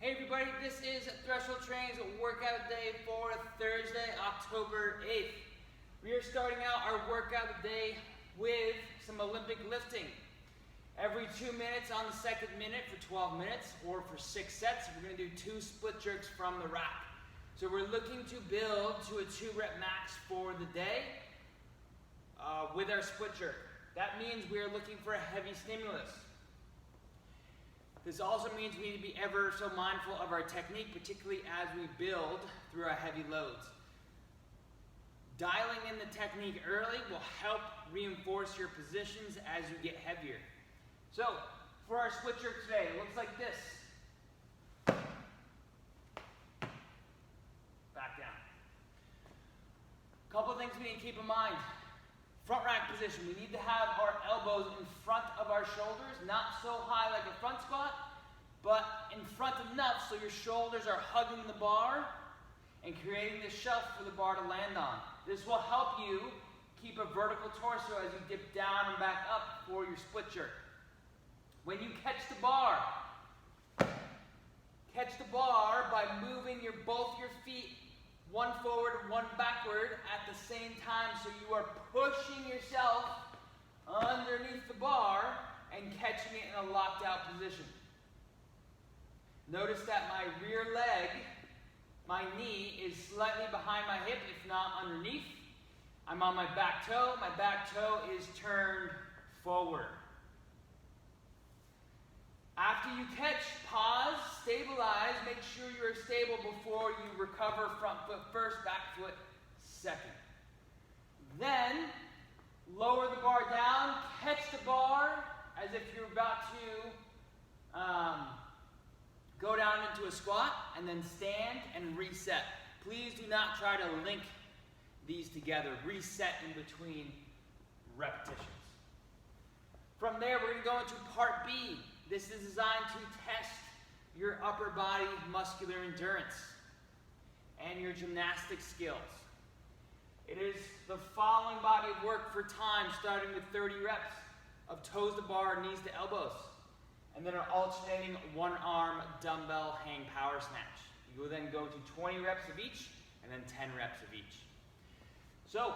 Hey everybody, this is Threshold Train's workout day for Thursday, October 8th. We are starting out our workout day with some Olympic lifting. Every 2 minutes on the second minute for 12 minutes, or for 6 sets, we're going to do 2 split jerks from the rack. So we're looking to build to a 2-rep max for the day with our split jerk. That means we are looking for a heavy stimulus. This also means we need to be ever so mindful of our technique, particularly as we build through our heavy loads. Dialing in the technique early will help reinforce your positions as you get heavier. So, for our split jerk today, it looks like this. Back down. A couple of things we need to keep in mind. Front rack position, we need to have our elbows in front of our shoulders, not so high like a front squat, but in front enough so your shoulders are hugging the bar and creating the shelf for the bar to land on. This will help you keep a vertical torso as you dip down and back up for your split jerk. When you catch the bar by moving both your feet one forward and one backward at the same time, so you are pushing yourself underneath the bar and catching it in a locked out position. Notice that my rear leg, my knee, is slightly behind my hip, if not underneath. I'm on my back toe is turned forward. After you catch, pause, stabilize, make sure you're stable before you recover front foot first, back foot second. Then, lower the bar down, catch the bar as if you're about to go down into a squat, and then stand and reset. Please do not try to link these together. Reset in between repetitions. From there, we're going to go into part B. This is designed to test your upper body muscular endurance and your gymnastic skills. It is the following body of work for time, starting with 30 reps of toes to bar, knees to elbows, and then an alternating one-arm dumbbell hang power snatch. You will then go to 20 reps of each, and then 10 reps of each. So,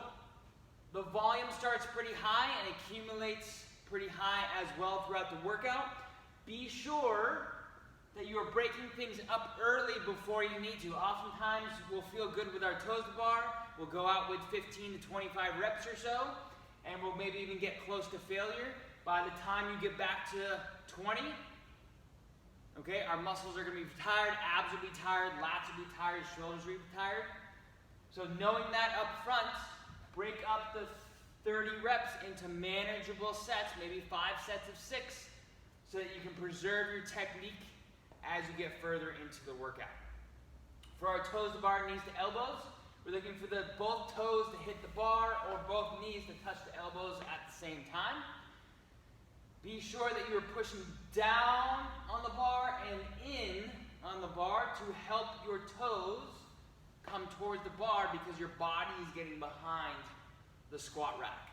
the volume starts pretty high and accumulates pretty high as well throughout the workout. Be sure that you are breaking things up early before you need to. Oftentimes, we'll feel good with our toes to bar. We'll go out with 15 to 25 reps or so, and we'll maybe even get close to failure. By the time you get back to 20, okay, our muscles are going to be tired, abs will be tired, lats will be tired, shoulders will be tired. So knowing that up front, break up the 30 reps into manageable sets, maybe 5 sets of 6, so that you can preserve your technique as you get further into the workout. For our toes to bar, knees to elbows, we're looking for both toes to hit the bar or both knees to touch the elbows at the same time. Be sure that you're pushing down on the bar and in on the bar to help your toes come towards the bar because your body is getting behind the squat rack.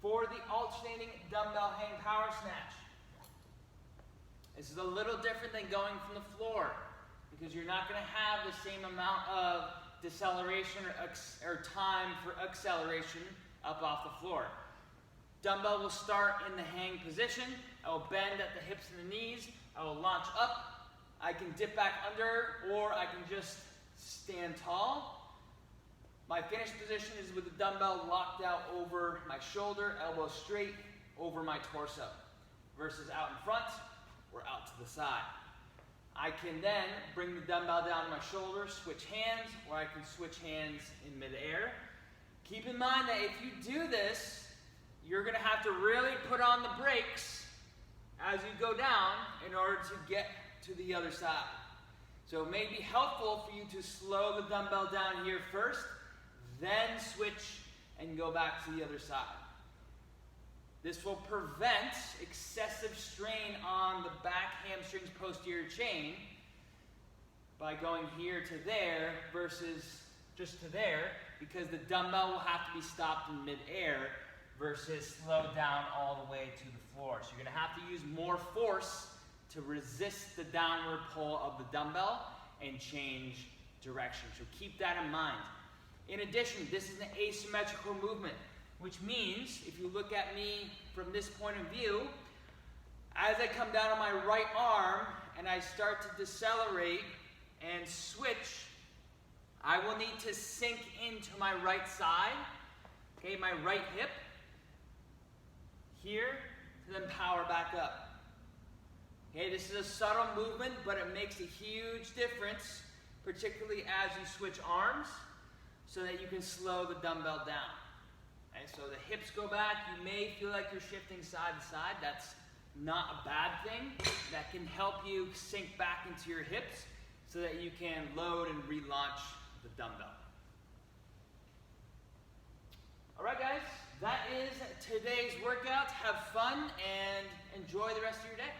For the alternating dumbbell hang power snatch, this is a little different than going from the floor because you're not going to have the same amount of deceleration or time for acceleration up off the floor. Dumbbell will start in the hang position. I will bend at the hips and the knees. I will launch up. I can dip back under, or I can just stand tall. My finish position is with the dumbbell locked out over my shoulder, elbow straight over my torso, versus out in front or out to the side. I can then bring the dumbbell down to my shoulder, switch hands, or I can switch hands in midair. Keep in mind that if you do this, you're going to have to really put on the brakes as you go down in order to get to the other side. So it may be helpful for you to slow the dumbbell down here first, then switch and go back to the other side. This will prevent excessive strain on the back hamstrings posterior chain by going here to there versus just to there, because the dumbbell will have to be stopped in midair versus slowed down all the way to the floor. So you're going to have to use more force to resist the downward pull of the dumbbell and change direction. So keep that in mind. In addition, this is an asymmetrical movement, which means if you look at me from this point of view, as I come down on my right arm and I start to decelerate and switch, I will need to sink into my right side, okay, my right hip, here, to then power back up. Okay, this is a subtle movement, but it makes a huge difference, particularly as you switch arms, so that you can slow the dumbbell down. Okay, so the hips go back. You may feel like you're shifting side to side. That's not a bad thing. That can help you sink back into your hips so that you can load and relaunch the dumbbell. All right, guys, that is today's workout. Have fun and enjoy the rest of your day.